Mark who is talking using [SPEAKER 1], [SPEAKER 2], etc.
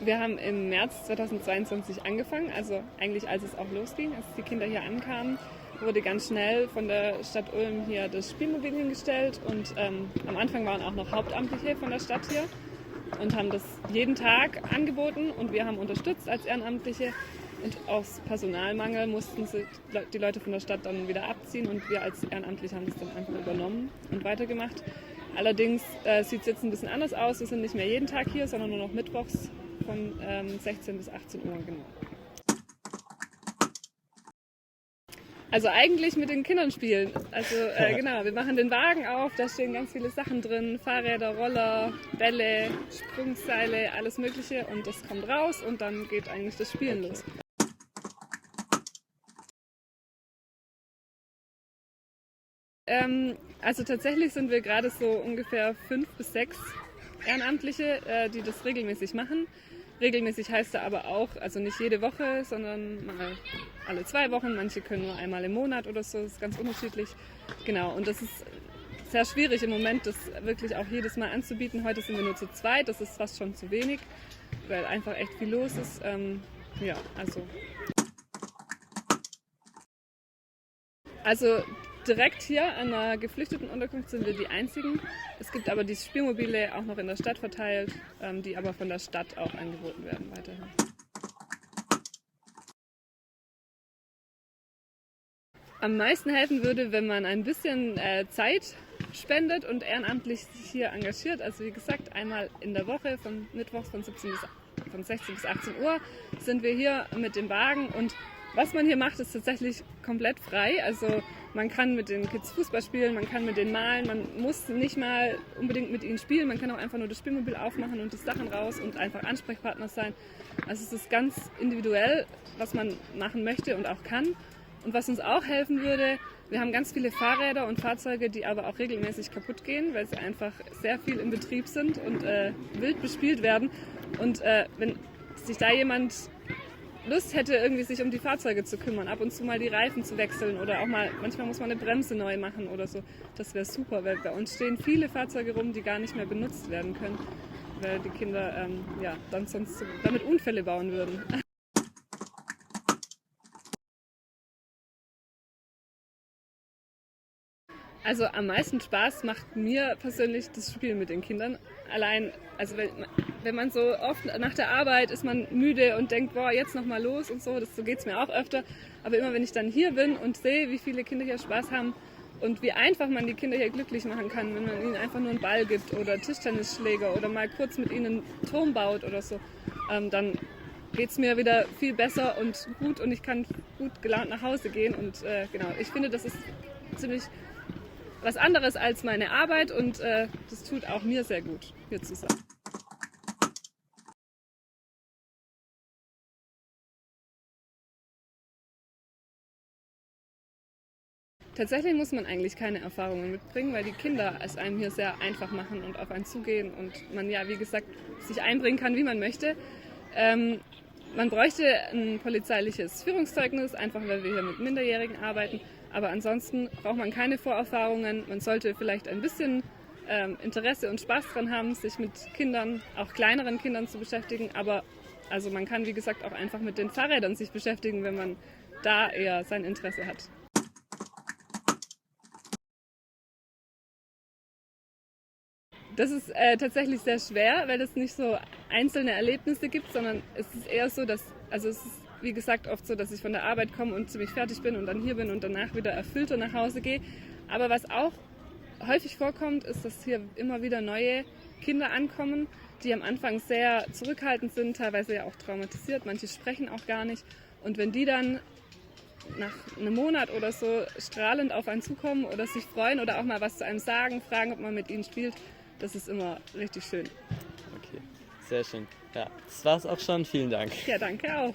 [SPEAKER 1] Wir haben im März 2022 angefangen, also eigentlich als es auch losging, als die Kinder hier ankamen, wurde ganz schnell von der Stadt Ulm hier das Spielmobil hingestellt und am Anfang waren auch noch Hauptamtliche von der Stadt hier und haben das jeden Tag angeboten und wir haben unterstützt als Ehrenamtliche und aus Personalmangel mussten die Leute von der Stadt dann wieder abziehen und wir als Ehrenamtliche haben das dann einfach übernommen und weitergemacht. Allerdings sieht es jetzt ein bisschen anders aus, wir sind nicht mehr jeden Tag hier, sondern nur noch mittwochs von 16 bis 18 Uhr, genau. Also eigentlich mit den Kindern spielen. Also genau, wir machen den Wagen auf, da stehen ganz viele Sachen drin, Fahrräder, Roller, Bälle, Sprungseile, alles Mögliche und das kommt raus und dann geht eigentlich das Spielen los. Also tatsächlich sind wir gerade so ungefähr 5 bis 6 Ehrenamtliche, die das regelmäßig machen. Regelmäßig heißt da aber auch, also nicht jede Woche, sondern mal alle 2 Wochen. Manche können nur einmal im Monat oder so, das ist ganz unterschiedlich. Genau, und das ist sehr schwierig im Moment, das wirklich auch jedes Mal anzubieten. Heute sind wir nur zu zweit, das ist fast schon zu wenig, weil einfach echt viel los ist. Ja, also direkt hier an der Geflüchtetenunterkunft sind wir die Einzigen. Es gibt aber die Spielmobile auch noch in der Stadt verteilt, die aber von der Stadt auch angeboten werden weiterhin. Am meisten helfen würde, wenn man ein bisschen Zeit spendet und ehrenamtlich sich hier engagiert. Also wie gesagt, einmal in der Woche, von Mittwochs von 16 bis 18 Uhr sind wir hier mit dem Wagen und was man hier macht, ist tatsächlich komplett frei. Also man kann mit den Kids Fußball spielen, man kann mit denen malen, man muss nicht mal unbedingt mit ihnen spielen, man kann auch einfach nur das Spielmobil aufmachen und die Sachen raus und einfach Ansprechpartner sein. Also es ist ganz individuell, was man machen möchte und auch kann. Und was uns auch helfen würde, wir haben ganz viele Fahrräder und Fahrzeuge, die aber auch regelmäßig kaputt gehen, weil sie einfach sehr viel im Betrieb sind und wild bespielt werden. Und wenn sich da jemand Lust hätte, irgendwie sich um die Fahrzeuge zu kümmern, ab und zu mal die Reifen zu wechseln oder auch mal, manchmal muss man eine Bremse neu machen oder so. Das wäre super, weil bei uns stehen viele Fahrzeuge rum, die gar nicht mehr benutzt werden können, weil die Kinder dann sonst damit Unfälle bauen würden. Also am meisten Spaß macht mir persönlich das Spielen mit den Kindern. Allein, also wenn man so oft nach der Arbeit ist man müde und denkt, boah, jetzt nochmal los und so, so geht es mir auch öfter. Aber immer wenn ich dann hier bin und sehe, wie viele Kinder hier Spaß haben und wie einfach man die Kinder hier glücklich machen kann, wenn man ihnen einfach nur einen Ball gibt oder Tischtennisschläger oder mal kurz mit ihnen einen Turm baut oder so, dann geht es mir wieder viel besser und gut und ich kann gut gelaunt nach Hause gehen. Und genau, ich finde, das ist ziemlich was anderes als meine Arbeit und das tut auch mir sehr gut, hier zu sein. Tatsächlich muss man eigentlich keine Erfahrungen mitbringen, weil die Kinder es einem hier sehr einfach machen und auf einen zugehen und man ja, wie gesagt, sich einbringen kann, wie man möchte. Man bräuchte ein polizeiliches Führungszeugnis, einfach weil wir hier mit Minderjährigen arbeiten. Aber ansonsten braucht man keine Vorerfahrungen. Man sollte vielleicht ein bisschen Interesse und Spaß dran haben, sich mit Kindern, auch kleineren Kindern zu beschäftigen. Aber also man kann, wie gesagt, auch einfach mit den Fahrrädern sich beschäftigen, wenn man da eher sein Interesse hat. Das ist tatsächlich sehr schwer, weil es nicht so einzelne Erlebnisse gibt, sondern es ist eher so, dass, also es ist wie gesagt oft so, dass ich von der Arbeit komme und ziemlich fertig bin und dann hier bin und danach wieder erfüllter nach Hause gehe. Aber was auch häufig vorkommt, ist, dass hier immer wieder neue Kinder ankommen, die am Anfang sehr zurückhaltend sind, teilweise ja auch traumatisiert, manche sprechen auch gar nicht. Und wenn die dann nach einem Monat oder so strahlend auf einen zukommen oder sich freuen oder auch mal was zu einem sagen, fragen, ob man mit ihnen spielt, das ist immer richtig schön.
[SPEAKER 2] Okay, sehr schön. Ja, das war's auch schon. Vielen Dank.
[SPEAKER 1] Ja, danke auch.